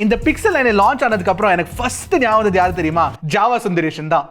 இந்த pixel 9 launch ஆனதுக்கு அப்புறம் எனக்கு ஃபர்ஸ்ட் ஞாபகம் வந்தது யாரு தெரியுமா? ஜாவா சுந்தரேஷன் தான்.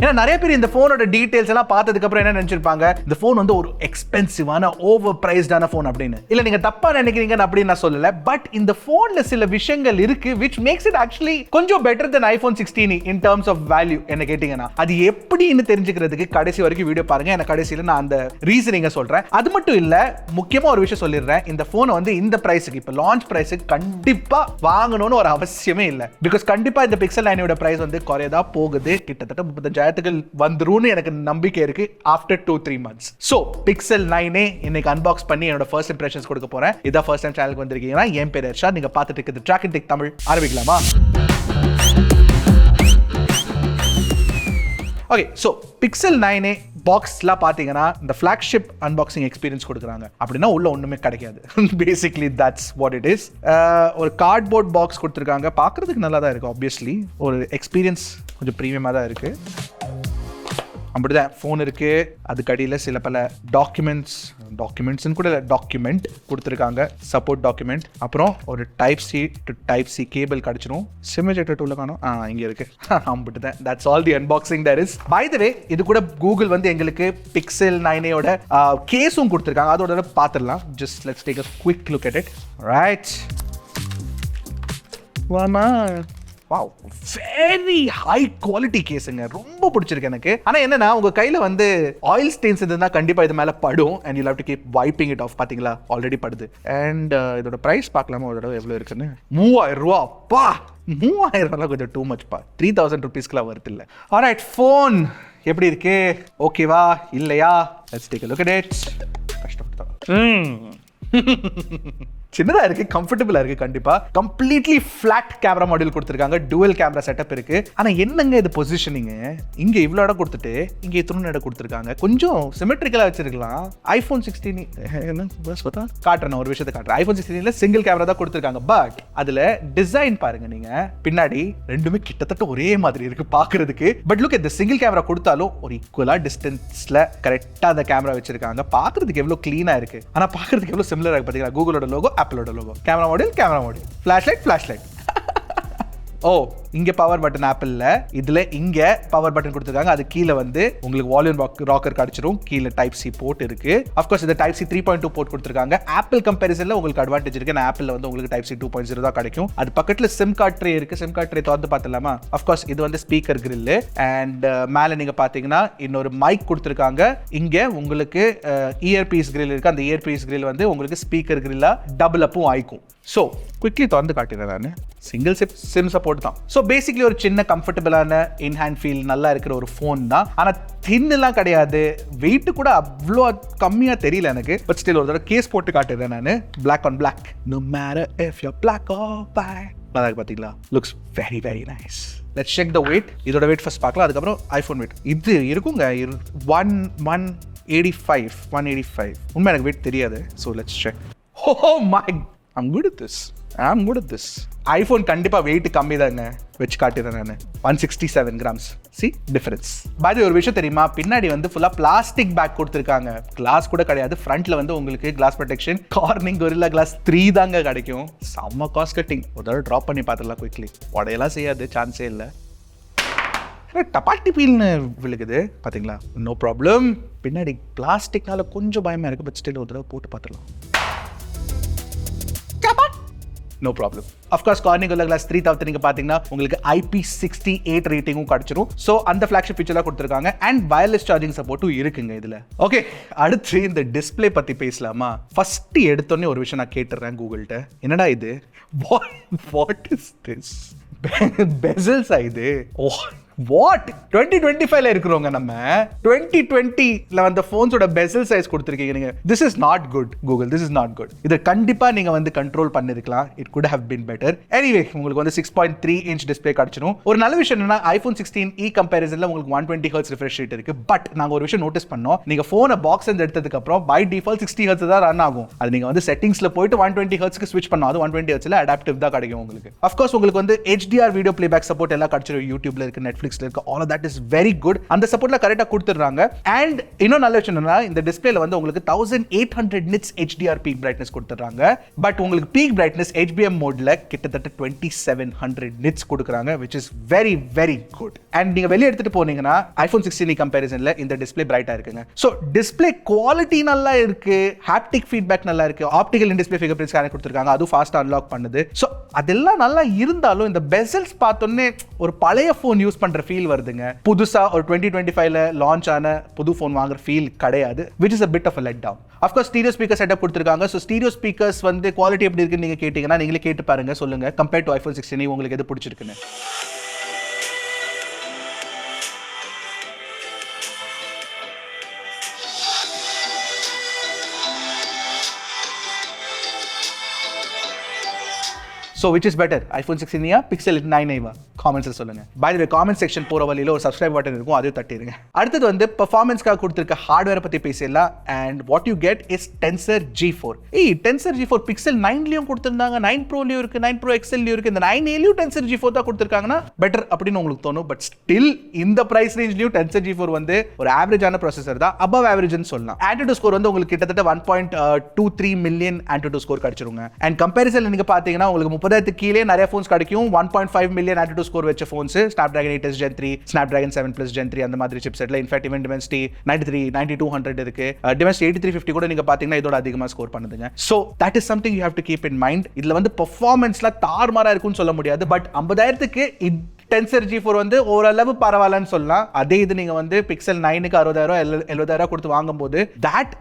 ஏன்னா நிறைய பேர் இந்த போனோட டீடைல்ஸ் எல்லாம் பார்த்ததுக்கு அப்புறம் என்ன நினைச்சிருப்பாங்க, இந்த போன் வந்து ஒரு எக்ஸ்பென்சிவான ஓவர் பிரைஸ்டான போன் அப்படின்னு. இல்ல நீங்க தப்பா நினைக்கிறீங்க அப்படின்னு நான் சொல்லல, பட் இந்த போன்ல சில விஷயங்கள் இருக்கு which makes it actually கொஞ்சம் better than iPhone 16 in terms of value. என்ன கேட்டீங்கன்னா அது எப்படின்னு தெரிஞ்சுக்கிறதுக்கு கடைசி வரைக்கும் வீடியோ பாருங்க. எனக்கு கடைசியில நான் அந்த ரீசனிங்க சொல்றேன். அது மட்டும் இல்ல, முக்கியமா ஒரு விஷயம் சொல்லிடுறேன், இந்த போனை வந்து இந்த பிரைஸுக்கு இப்ப லான்ச் பிரைஸுக்கு கண்டிப்பா வாங்கணும்னு ஒரு அவசியமே இல்லை. பிகாஸ் கண்டிப்பா இந்த பிக்சல் 9 பிரைஸ் வந்து குறையதா போகுது. கிட்டத்தட்ட 35,000 வந்துரும்னு எனக்கு நம்பிக்கை இருக்கு ஆஃப்டர் 2-3 months. சோ பிக்சல் 9 இன்னைக்கு அன்பாக்ஸ் பண்ணி என்னோட ஃபர்ஸ்ட் இம்ப்ரெஷன்ஸ் கொடுக்க போறேன். இதான் ஃபர்ஸ்ட் டைம் சேனலுக்கு வந்திருக்கீங்கன்னா என் பேர் ஹர்ஷா, நீங்க பார்த்துட்டு இருக்குது ட்ராக்கின் டெக் தமிழ். ஆரம்பிக்கலாமா? ஓகே, ஸோ பிக்சல் 9 பாக்ஸ்லாம் பார்த்தீங்கன்னா இந்த ஃப்ளாக்ஷிப் அன்பாக்சிங் எக்ஸ்பீரியன்ஸ் கொடுக்குறாங்க. அப்படின்னா உள்ள ஒன்றுமே கிடைக்காது. Basically that's what it is. ஒரு கார்ட்போர்ட் பாக்ஸ் கொடுத்துருக்காங்க. பார்க்குறதுக்கு நல்லா தான் இருக்குது. ஆப்வியஸ்லி ஒரு எக்ஸ்பீரியன்ஸ் கொஞ்சம் ப்ரீமியமாக தான் இருக்குது. அப்படிதான் ஃபோன் இருக்குது. அதுக்கு அடியில் சில பல டாக்குமெண்ட்ஸ்னு கூட டாக்குமெண்ட் கொடுத்துருக்காங்க, சப்போர்ட் டாக்குமெண்ட். அப்புறம் ஒரு டைப் சி கேபிள் கிடச்சிரும். சிம் எஜெக்டர் டூல காணும், இங்கே இருக்கு. அப்படிதான், that's all the unboxing there is. By the way, இது கூட கூகுள் வந்து எங்களுக்கு பிக்சல் 9 கேஸும் கொடுத்துருக்காங்க. அதோட பார்த்துடலாம். Just let's take a quick look at it. Right, வாமா. வாவ், வெரி ஹை குவாலிட்டி கேஸுங்க. ரொம்ப பிடிச்சிருக்கு எனக்கு. ஆனா என்னன்னா, உங்க கையில வந்து ஆயில் ஸ்டெயின்ஸ் இருந்தா கண்டிப்பா இது மேல படும். and you'll have to keep wiping it off. பாத்தீங்களா, ஆல்ரெடி படுது. and இதோட பிரைஸ் பார்க்கலாமா ஒரு தடவை எவ்வளவு இருக்குன்னு? 3000 ரூபாய். அப்பா, 3000 ரூபாய் கொஞ்சம் டூ மச் பா. 3000 rupeesக்குலாம் வருது இல்ல. ஆல்ரைட், ஃபோன் எப்படி இருக்கு? ஓகேவா இல்லையா? Let's take a look at it. கஷ்டப்பட்டா சின்னதா இருக்கு, கம்ஃபர்டபுளா இருக்கு. கண்டிப்பா கம்ப்ளீட்லி ஃபிளாட் கேமரா மாடியூல் கொடுத்துருக்காங்க. டுவல் கேமரா செட்டப் இருக்கு. ஆனா என்னங்க இது பொசிஷனிங், இங்க இவ்வளவு இடம் கொடுத்துட்டு இங்க இத்தனை இடம் கொடுத்துருக்காங்க. கொஞ்சம் சிமெட்ரிக்கலா வச்சிருக்கலாம். iPhone 16 என்ன பஸ் பார்த்தா காட்டுறேன், ஒரு விஷயத்தை காட்டுறேன். iPhone 16ல சிங்கிள் கேமரா தான் கொடுத்துருக்காங்க. பட் அதுல டிசைன் பாருங்க, நீங்க பின்னாடி ரெண்டுமே கிட்டத்தட்ட ஒரே மாதிரி இருக்கு பாக்குறதுக்கு. பட் லுக், இந்த சிங்கிள் கேமரா கொடுத்தாலும் ஒரு ஈக்குவலா டிஸ்டன்ஸ்ல கரெக்டா அந்த கேமரா வச்சிருக்காங்க. பாக்குறதுக்கு எவ்வளவு கிளீனா இருக்கு. ஆனா பாக்குறதுக்கு எவ்வளவு சிமிலரா இருக்கு பாத்தீங்களா? கூகுளோட லோகோ, ஆப்பிளோட லோகோ. Camera module, flashlight. ஓ, இங்க பவர் பட்டன் ஆப்பிள்ல, இதுல இங்க பவர் பட்டன் கொடுத்திருக்காங்க. அது கீழ வந்து உங்களுக்கு வால்யூம் ராக்கர் கிடைச்சிரும். கீழ டைப் சி போர்ட் இருக்கு. ஆஃப் கோர்ஸ் இந்த டைப் சி 3.2 போர்ட் கொடுத்திருக்காங்க. ஆப்பிள் கம்பேரிசன்ல உங்களுக்கு அட்வான்டேஜ் இருக்கு. ஆப்பிள்ல வந்து உங்களுக்கு டைப் சி 2.0 தான் கிடைக்கும். அது பக்கத்துல சிம் கார்ட் ட்ரே இருக்கு. சிம் கார்ட் ட்ரே திறந்து பார்த்தலாமா? ஆஃப் கோர்ஸ் இது வந்து ஸ்பீக்கர் கிரில். அண்ட் மேல நீங்க பாத்தீங்கன்னா இன்னொரு மைக் கொடுத்திருக்காங்க. இங்க உங்களுக்கு இயர்பீஸ் கிரில் இருக்கு. அந்த இயர்பீஸ் கிரில் வந்து உங்களுக்கு ஸ்பீக்கர் கிரில்லா டபுள் அப்பும் ஆயிக்கும். ஸோ குவிக்லி திறந்து காட்டிடுறேன் நான். சிங்கிள் சிம் சப்போர்ட் தான். ஸோ பேசிக்லி ஒரு சின்ன கம்ஃபர்டபுளான இன் ஹேண்ட் ஃபீல் நல்லா இருக்கிற ஒரு ஃபோன் தான். ஆனால் தின்னெல்லாம் கிடையாது. வெயிட் கூட அவ்வளோ கம்மியாக தெரியல எனக்கு. பட் ஸ்டில் ஒரு தடவை கேஸ் போட்டு காட்டுறேன் நான். Black on black, no matter if you black or black. நல்லா பார்த்தீங்களா? Looks very very nice. Let's check the weight. இதோட வெயிட் ஃபர்ஸ்ட் பார்க்கலாம், அதுக்கப்புறம் ஐஃபோன் வெயிட். இது இருக்குங்க 185. உண்மை எனக்கு வெயிட் தெரியாது. So let's check. Oh my, I'm good at this. iPhone கண்டிப்பா வெயிட் கம்மி தாங்க. வச்சு காட்டுறேன் நான். 167 grams. See difference. பை ஒரு விஷயம் தெரியுமா? பின்னாடி வந்து ஃபுல்லா பிளாஸ்டிக் பேக் கொடுத்துருக்காங்க. கிளாஸ் கூட கிடையாது. ஃப்ரண்ட்ல வந்து உங்களுக்கு glass protection Corning Gorilla glass 3 தாங்க கிடைக்கும். செம்ம காஸ்ட் கட்டிங். ஒரு தடவை ட்ராப் பண்ணி பார்த்துடலாம் குவிக்லி. உடையெல்லாம் செய்யாது, சான்ஸே இல்லை. டப்பாட்டி பீல்னு விழுகுது பாத்தீங்களா? No problem. பின்னாடி பிளாஸ்டிக்னால கொஞ்சம் பயமா இருக்கு. பட் ஸ்டில் ஒரு தடவை போட்டு பார்த்துடலாம். No problem. Of course Corning glass 3000 நீங்க பாத்தீங்கன்னா உங்களுக்கு IP68 ரேட்டிங்கும் கிடைச்சிரும். ஸோ அந்த ஃபிளாக்ஷிப் ஃபீச்சர்லாம் கொடுத்துருக்காங்க. அண்ட் வயர்லெஸ் சார்ஜிங் சப்போர்ட்டும் இருக்குங்க இதுல. ஓகே, அடுத்து இந்த டிஸ்பிளே பத்தி பேசலாமா? ஃபர்ஸ்ட் எடுத்தோடனே ஒரு விஷயம் நான் கேட்டுறேன் கூகுள்கிட்ட. என்னடா இது? What is this? பெசல்ஸா இது? வாட் 2025ல இருக்கிறவங்க நம்ம 2020ல வந்த ஃபோன்ஸோட பெசல் சைஸ் கொடுத்துருக்கீங்க நீங்க. This is not good Google, this is not good. இதை கண்டிப்பா நீங்க வந்து கண்ட்ரோல் பண்ணிருக்கலாம். It could have been better. Anyway, உங்களுக்கு வந்து 6.3 inch டிஸ்பிளே கிடைச்சிடும். ஒரு நல்ல விஷயம் என்னன்னா, iPhone 16e கம்பேரிசன்ல உங்களுக்கு 120 Hz ரிஃப்ரெஷ் ரேட் இருக்கு. பட் நாங்க ஒரு விஷயம் நோட்டீஸ் பண்ணோம். நீங்க போனை பாக்ஸ் எடுத்ததுக்கு அப்புறம் பை டிஃபால்ட் 60 Hz தான் ரன் ஆகும். அது நீங்க வந்து செட்டிங்ஸ்ல போயிட்டு 120 Hzக்கு ஸ்விட்ச் பண்ணா அது 120 Hzல அடாப்டிவ் தான் கிடைக்கும் உங்களுக்கு. ஆஃப் கோர்ஸ் உங்களுக்கு வந்து HDR வீடியோ பிளேபேக் சப்போர்ட் எல்லாம் கிடைச்சிரும். யூடியூப்ல இருக்கு, நெட்ஃபிளிக்ஸ் நெட்ஃபிளிக்ஸ்ல இருக்கு, all of that is very good. அந்த சப்போர்ட்ல கரெக்டா கொடுத்துறாங்க. அண்ட் இன்னும் நல்ல விஷயம் என்னன்னா இந்த டிஸ்பிளேல வந்து உங்களுக்கு 1800 nits HDR பீக் பிரைட்னஸ் கொடுத்துறாங்க. பட் உங்களுக்கு பீக் பிரைட்னஸ் HBM மோட்ல கிட்டத்தட்ட 2700 nits கொடுக்குறாங்க, which is very very good. And நீங்க வெளிய எடுத்துட்டு போனீங்கன்னா iPhone 16e கம்பேரிசன்ல இந்த டிஸ்பிளே பிரைட்டா இருக்குங்க. சோ டிஸ்பிளே குவாலிட்டி நல்லா இருக்கு, ஹாப்டிக் ஃபீட்பேக் நல்லா இருக்கு, optical in display finger print scanner கொடுத்திருக்காங்க, அது ஃபாஸ்டா அன்லாக் பண்ணுது. சோ அதெல்லாம் நல்லா இருந்தாலும் இந்த பெசல்ஸ் பார்த்தோன்னே ஒரு பழைய ஃபோன் யூஸ் பண்ற ஃபீல் வருதுங்க. புதுசா ஒரு 2025ல லான்ச் ஆன புது ஃபோன் வாங்குற ஃபீல் கிடையாது, which is a bit of a letdown. Of course stereo speaker setup கொடுத்திருக்காங்க. சோ ஸ்டீரியோ ஸ்பீக்கர்ஸ் வந்து குவாலிட்டி எப்படி இருக்குன்னு நீங்க கேட்டீங்கன்னா நீங்களே கேட்டு பாருங்க, சொல்லுங்க கம்பேர் டு iPhone 16e உங்களுக்கு எது பிடிச்சிருக்குன்னு. So which is better, iPhone 16e Pixel 9a? காமெண்ட்ஸ்ல சொல்லுங்க. By the way comment section போற வழியில ஒரு சப்ஸ்கிரைப் பட்டன் இருக்கும், அதையும் தட்டிடுங்க. அடுத்து வந்து பெர்ஃபார்மன்ஸ்க்காக கொடுத்திருக்க ஹார்ட்வேர் பத்தி பேசலாம். And what you get is Tensor G4. Tensor G4 Pixel 9லயும் கொடுத்திருந்தாங்க, 9 Proலயும் இருக்கு, 9 Pro XLலயும் இருக்கு. இந்த 9aலயும் Tensor G4 தான் கொடுத்திருக்காங்கன்னா பெட்டர் அப்படின்னு உங்களுக்கு தோணும். பட் ஸ்டில் இந்த பிரைஸ் ரேஞ்ச்லயும் Tensor G4 வந்து ஒரு ஆவரேஜான ப்ராசஸர் தான், அபவ் ஆவரேஜ்னு சொல்லலாம். AnTuTu ஸ்கோர் வந்து உங்களுக்கு கிட்டத்தட்ட 1.23 மில்லியன் AnTuTu ஸ்கோர் கிடைச்சிருங்க. அண்ட் கம்பேரிசன்ல நீங்க பாத்தீங்கன்னா உங்களுக்கு 30க்கு கீழே நிறைய ஃபோன்ஸ் கிடைக்கும். 1.5 மில்லியன் AnTuTu ஸ்கோர் வச்ச phones Snapdragon 8s Gen 3, Snapdragon 7 Plus Gen 3 அந்த மாதிரி சிப்செட்ல இன்ஃபேக்ட் ஈவன் Dimensity 93, 9200 இருக்கு. Dimensity 8350 கூட நீங்க பாத்தீங்கன்னா இதோட அதிகமா ஸ்கோர் பண்ணுதுங்க. So that is something you have to keep in mind. இதுல வந்து பெர்ஃபார்மன்ஸ்ல தாறுமாறா இருக்குன்னு சொல்ல முடியாது. பட் 50000க்கு Tensor G4 வந்து ஓரளவு பரவாயில்லன்னு சொல்லலாம். அதே இது நீங்க வந்து Pixel 9க்கு 60000 70000 கொடுத்து வாங்கும்போது that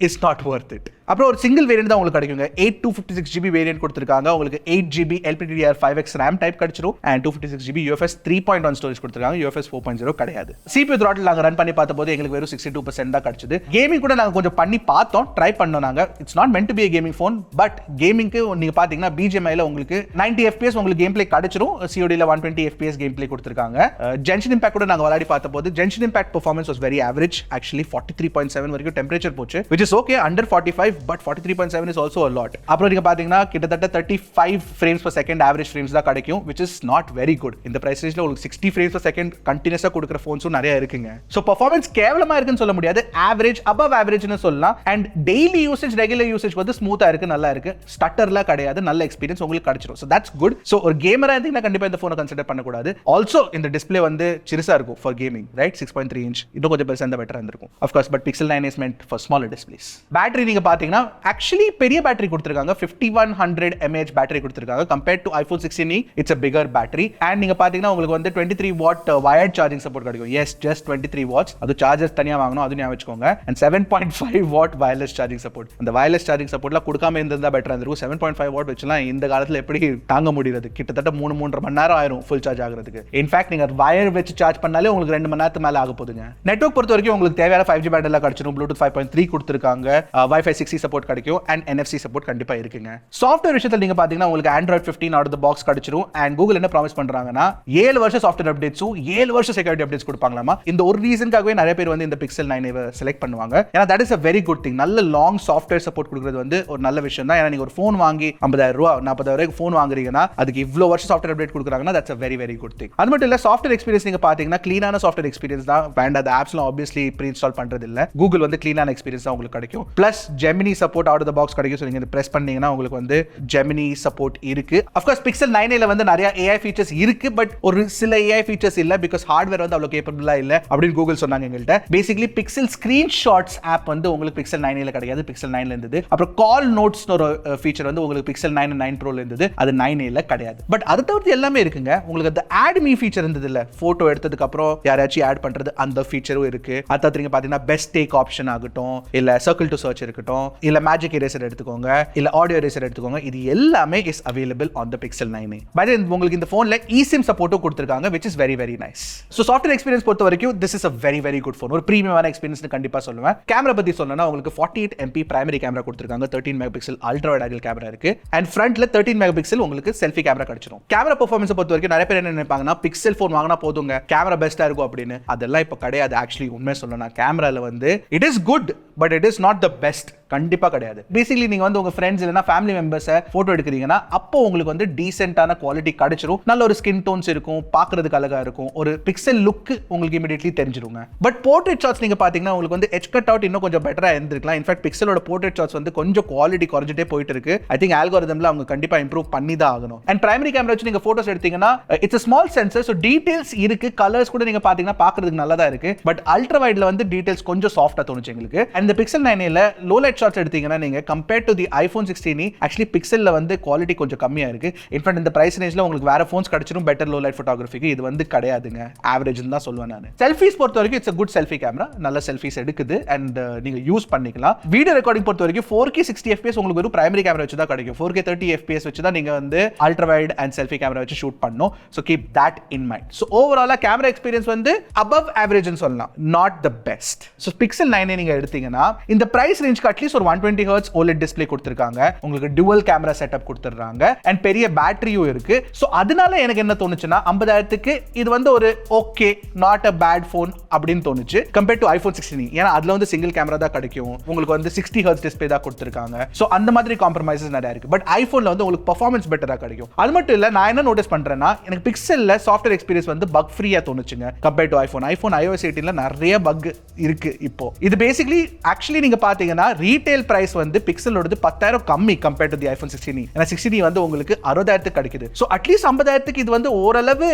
is not worth it. அப்புறம் ஒரு சிங்கிள் வேரியன்ட் தான் உங்களுக்கு கிடைக்குங்க. 8256GB வேரியன்ட் கொடுத்திருக்காங்க. உங்களுக்கு 8GB LPDDR5X RAM டைப் கிடைச்சிரும். and 256GB UFS 3.1 ஸ்டோரேஜ் கொடுத்திருக்காங்க. UFS 4.0 கிடையாது. CPU throttle நாங்க ரன் பண்ணி பார்த்தபோது எங்களுக்கு வெறும் 62% தான் கிடைச்சது. கேமிங் கூட நாங்க கொஞ்சம் பண்ணி பார்த்தோம், ட்ரை பண்ணோம் நாங்க. It's not meant to be a gaming phone, but கேமிங்க்கு நீங்க பாத்தீங்கன்னா BGMIல உங்களுக்கு 90 FPS உங்களுக்கு கேம் ப்ளே கிடைச்சிரும். CODல 120 FPS கேம் ப்ளே கொடுத்திருக்காங்க. Genshin Impact கூட நாங்க விளையாடி பார்த்தபோது Genshin Impact performance was very average. Actually 43.7 வரைக்கும் டெம்பரேச்சர் போச்சு, which is okay under 45. But 43.7 is also a lot. அப்புறம் நீங்க பாத்தீங்கன்னா கிட்டத்தட்ட 35 frames per second average frames தான் கிடைக்கும், which is not very good. இந்த பிரைஸ் ரேஞ்ச்ல உங்களுக்கு 60 frames per second கண்டினியூஸா கொடுக்கிற ஃபோன்ஸும் நிறைய இருக்குங்க. சோ பெர்ஃபார்மன்ஸ் கேவலமா இருக்குன்னு சொல்ல முடியாது, ஆவரேஜ் above average-னு சொல்லலாம். And daily usage regular usage வந்து ஸ்மூத்தா இருக்கு, நல்லா இருக்கு, ஸ்டட்டர்லாம் கிடையாது, நல்ல எக்ஸ்பீரியன்ஸ் உங்களுக்கு கிடைச்சிரும். So that's good. சோ ஒரு கேமரா இருந்தீங்கன்னா கண்டிப்பா இந்த ஃபோனை கன்சிடர் பண்ணக்கூடாது. ஆல்சோ இந்த டிஸ்ப்ளே வந்து சிறுசா இருக்கும் ஃபார் கேமிங், ரைட்? 6.3 inch இன்னும் கொஞ்சம் பெருசா இருந்தா பெட்டரா இருந்திருக்கும். Of course, but Pixel 9 is meant for smaller displays. Battery நீங்க பாத்தீங்கன்னா ஆக்சுவலி பெரிய பேட்டரி கொடுத்திருக்காங்க. 5100 mAh பேட்டரி கொடுத்திருக்காங்க. Compared to iPhone 16e it's a bigger battery. And நீங்க பாத்தீங்கன்னா உங்களுக்கு வந்து 23 watt wired charging support கிடைக்கும். Yes, just 23 watts. அது சார்ஜர் தனியா வாங்கணும், அது ஞாபகம் வச்சுக்கோங்க. And 7.5 watt wireless charging support. அந்த wireless charging supportலாம் கொடுக்காம இருந்தா பெட்டரா இருந்திருக்கும். 7.5 watt வச்சுலாம் இந்த காலத்துல எப்படி தாங்க முடியாது? கிட்டத்தட்ட 3.5 மணி நேரம் ஆயிரும் ஃபுல் சார்ஜ் ஆகிறதுக்கு. இன்ஃபேக்ட் நீங்க வயர் வச்சு சார்ஜ் பண்ணாலே உங்களுக்கு 2 மணி நேரத்துக்கு மேல ஆக போகுதுங்க. நெட்வொர்க் பொறுத்த வரைக்கும் உங்களுக்கு தேவையான 5G பேண்ட் எல்லாம் கிடைச்சிரும். Bluetooth 5.3 கொடுத்திருக்காங்க. Wi-Fi 6E சப்போர்ட் கிடைக்கும். அண்ட் NFC சப்போர்ட் கண்டிப்பா இருக்குங்க. சாஃப்ட்வேர் விஷயத்துல நீங்க பாத்தீங்கன்னா உங்களுக்கு Android 15 out of the box கிடைச்சிரும். அண்ட் Google என்ன ப்ராமிஸ் பண்றாங்கன்னா 7 வருஷம் சாஃப்ட்வேர் அப்டேட்ஸும் 7 வருஷம் செக்யூரிட்டி அப்டேட்ஸ் கொடுப்பாங்களாமா. இந்த ஒரு ரீசன்காகவே நிறைய பேர் வந்து இந்த Pixel 9 செலக்ட் பண்ணுவாங்க. ஏன்னா that is a very good thing. நல்ல லாங் சாஃப்ட்வேர் சப்போர்ட் கொடுக்கிறது வந்து ஒரு நல்ல விஷயம் தான். ஏன்னா நீங்க ஒரு ஃபோன் வாங்கி 50000 ரூபாய் 40000 ஃபோன் வாங்குறீங்கன்னா அதுக்கு இவ்வளவு வருஷம் சாஃப்ட்வேர் அப்டேட் கொடுக்குறாங்கன்னா that's a very very good thing. அது மட்டும் இல்ல சாஃப்ட்வேர் எக்ஸ்பீரியன்ஸ் நீங்க பாத்தீங்கன்னா க்ளீனான சாஃப்ட்வேர் எக்ஸ்பீரியன்ஸ் தான். வேண்டாத ஆப்ஸ்லாம் ஆப்வியஸ்லி ப்ரீ இன்ஸ்டால் பண்றது இல்ல. Google வந்து க்ளீனான எக்ஸ்பீரியன்ஸ் தான் உங்களுக்கு கிடைக்கும். Plus Gemini support out of the box கிடைக்கும். சோ நீங்க பிரஸ் பண்ணீங்கன்னா உங்களுக்கு வந்து Gemini சப்போர்ட் இருக்கு. Of course Pixel 9ல வந்து நிறைய AI ஃபீச்சர்ஸ் இருக்கு, பட் ஒரு சில AI ஃபீச்சர்ஸ் இல்ல, பிகாஸ் ஹார்ட்வேர் வந்து அவ்வளவு கேப்பபிளா இல்ல அப்படின்னு Google சொன்னாங்க எங்கள்ட்ட. பேசிக்கலி Pixel ஸ்கிரீன்ஷாட்ஸ் ஆப் வந்து உங்களுக்கு Pixel 9ல கிடையாது, Pixel 9ல இருந்தது. அப்புறம் கால் நோட்ஸ்னு ஒரு ஃபீச்சர் வந்து உங்களுக்கு Pixel 9 and 9 Proல இருந்தது, அது 9ல கிடையாது. பட் அதை தவிர்த்து எல்லாமே இருக்குங்க. உங்களுக்கு அந்த ஆட் மீ ஃபீச்சர் இருந்தது இல்ல, போட்டோ எடுத்ததுக்கு அப்புறம் யாராச்சும் ஆட் பண்றது, அந்த ஃபீச்சரும் இருக்கு. அது நீங்க பாத்தீங்கன்னா பெஸ்ட் டேக் ஆப்ஷன் ஆகட்டும், இல்ல சர்க்கிள் டு சர்ச் இருக்கட்டும், இல்ல மேஜிக் எரேசர் எடுத்துக்கோங்க, இல்ல ஆடியோ எரேசர் எடுத்துக்கோங்க, இது எல்லாமே is available on the Pixel 9a. By the way உங்களுக்கு இந்த போன்ல eSIM சப்போர்ட்டும் கொடுத்திருக்காங்க, which is very very nice. So software experience பொறுத்த வரைக்கும் this is a very very good phone. ஒரு பிரீமியமான எக்ஸ்பீரியன்ஸ் கண்டிப்பா சொல்லுவேன். கேமரா பத்தி சொல்லணும்னா உங்களுக்கு 48 MP பிரைமரி கேமரா கொடுத்திருக்காங்க, 13 megapixel ultra wide angle camera இருக்கு, அண்ட் ஃப்ரண்ட்ல 13 மெகாபிக்சல் உங்களுக்கு செல்ஃபி கேமரா கிடைச்சிரும். கேமரா பெர்ஃபார்மன்ஸ் பொறுத்த வரைக்கும் நிறைய பேர் என்ன நினைப்பாங்கன்னா Pixel phone வாங்கினா போதுங்க, கேமரா பெஸ்டா இருக்கும் அப்படின்னு. அதெல்லாம் இப்ப கிடையாது. ஆக்சுவலி உண்மை சொல்லணும்னா கேமரால வந்து it is good but it is not the best. கண்டிப்பா கிடையாது. பேசிக்கலி நீங்க வந்து உங்க ஃப்ரெண்ட்ஸ் இல்லனா ஃபேமிலி மெம்பர்ஸை போட்டோ எடுக்கிறீங்கன்னா அப்போ உங்களுக்கு வந்து டீசென்ட்டான குவாலிட்டி கிடைச்சிரும். நல்ல ஒரு ஸ்கின் டோன்ஸ் இருக்கும், பார்க்கிறதுக்கு அழகா இருக்கும், ஒரு பிக்சல் லுக் உங்களுக்கு இமிடியட்லி தெரிஞ்சிருங்க. பட் போர்ட்ரேட் ஷாட்ஸ் நீங்க பாத்தீங்கன்னா உங்களுக்கு வந்து எட்ஜ் கட் அவுட் இன்னும் கொஞ்சம் பெட்டரா இருந்திருக்கலாம். இன்ஃபேக்ட் பிக்சலோட போர்ட்ரேட் ஷாட்ஸ் வந்து கொஞ்சம் குவாலிட்டி குறைஞ்சிட்டே போயிட்டு இருக்கு. ஐ திங்க் ஆல்காரிதம்ல அவங்க கண்டிப்பா இம்ப்ரூவ் பண்ணி தான் ஆகணும். அண்ட் பிரைமரி கேமரா வச்சு நீங்க போட்டோஸ் எடுத்தீங்கன்னா it's a small sensor, so details இருக்கு, கலர்ஸ் கூட நீங்க பாத்தீங்கன்னா பார்க்கிறதுக்கு நல்லா தான் இருக்கு. பட் அல்ட்ரா வைட்ல வந்து டீடைல்ஸ் கொஞ்சம் சாஃப்ட்டா தோணுச்சு எங்களுக்கு. அண்ட் இந்த பிக்சல் 9ல லோ லைட் ஷாட்ஸ் எடுத்தீங்கன்னா நீங்க compared to the iPhone 16e actually பிக்சல்ல வந்து குவாலிட்டி கொஞ்சம் கம்மியா இருக்கு. இன்ஃபேக்ட் இந்த பிரைஸ் ரேஞ்ச்ல உங்களுக்கு வேற ஃபோன்ஸ் கிடைச்சிரும் பெட்டர் லோ லைட் போட்டோகிராஃபிக்கு. இது வந்து கிடையாதுங்க, ஆவரேஜ்னு தான் சொல்லுவேன் நான். செல்ஃபிஸ் பொறுத்த வரைக்கும் it's a good selfie camera, நல்ல செல்ஃபிஸ் எடுக்குது அண்ட் நீங்க யூஸ் பண்ணிக்கலாம். வீடியோ ரெக்கார்டிங் பொறுத்த வரைக்கும் 4K 60 fps உங்களுக்கு ஒரு பிரைமரி கேமரா வச்சு தான் கிடைக்கும். 4K 30 fps வச்சு தான் நீங்க வந்து ultra wide and selfie camera வச்சு ஷூட் பண்ணனும். So keep that in mind. So ஓவராலா கேமரா எக்ஸ்பீரியன்ஸ் வந்து above average னு சொல்லலாம், not the best. So pixel 9 நீங்க எடுத்தீங்கன்னா இந்த பிரைஸ் ரேஞ்சுக்கு அட்லீஸ்ட் ஒரு 120 Hz OLED டிஸ்ப்ளே கொடுத்திருக்காங்க, உங்களுக்கு டுவல் கேமரா செட்டப் கொடுத்துறாங்க அண்ட் பெரிய பேட்டரியும் இருக்கு. சோ அதனால எனக்கு என்ன தோணுச்சுன்னா 50000க்கு இது வந்து ஒரு okay, not a bad phone அப்படின்னு தோணுச்சு கம்பேர்ட் டு iPhone 16e. ஏன்னா அதுல வந்து சிங்கிள் கேமரா தான் கிடைக்கும், உங்களுக்கு வந்து 60 Hz டிஸ்ப்ளே தான் கொடுத்திருக்காங்க. சோ அந்த மாதிரி காம்ப்ரமைசஸ் நிறைய இருக்கு. பட் ஐபோன்ல வந்து உங்களுக்கு பெர்ஃபார்மன்ஸ் பெட்டரா கிடைக்கும். அது மட்டும் இல்ல, நான் என்ன நோட்டீஸ் பண்றேன்னா எனக்கு பிக்சல்ல சாஃப்ட்வேர் எக்ஸ்பீரியன்ஸ் வந்து பக் ஃப்ரீயா தோணுச்சுங்க கம்பேர்ட் டு ஐபோன் iOS 18ல நிறைய பக் இருக்கு. இப்போ இது பேசிக்கலி ஆக்சுவலி நீங்க பாத்தீங்கன்னா ரீட்டைல் பிரைஸ் வந்து பிக்சலோடது 10000 கம்மி compared to the iPhone 16e. ஏன்னா 16e வந்து உங்களுக்கு 60000க்கு கிடைக்குது. சோ அட்லீஸ்ட் 50000க்கு இது வந்து ஓரளவு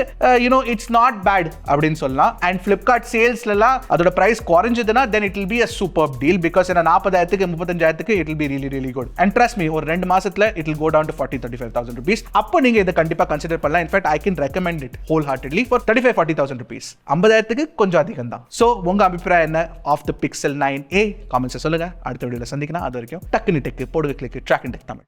இட்ஸ் நாட் பேட் அப்படின்னு சொல்லலாம். அண்ட் Flipkart சேல்ஸ்லலாம் அதோட price குறைஞ்சதுன்னா then it will be a superb deal because ஏன்னா 40000க்கு 35000க்கு it will be really really good. And trust me, ஒரு 2 மாசத்துல it will go down to 40,000-35,000 rupees. அப்போ நீங்க இத கண்டிப்பா கன்சிடர் பண்ணலாம். In fact I can recommend it wholeheartedly for 35,000-40,000 rupees. 50000க்கு கொஞ்சம் அதிகம் தான். சோ உங்க அபிப்பிராயம் என்ன of the Pixel 9a? Comments சொல்லுங்க. அடுத்த வீடியோல சந்திக்கலாம். அது வரைக்கும் டக்குனு டெக் போடுங்க, கிளிக் Trakin Tech தமிழ்.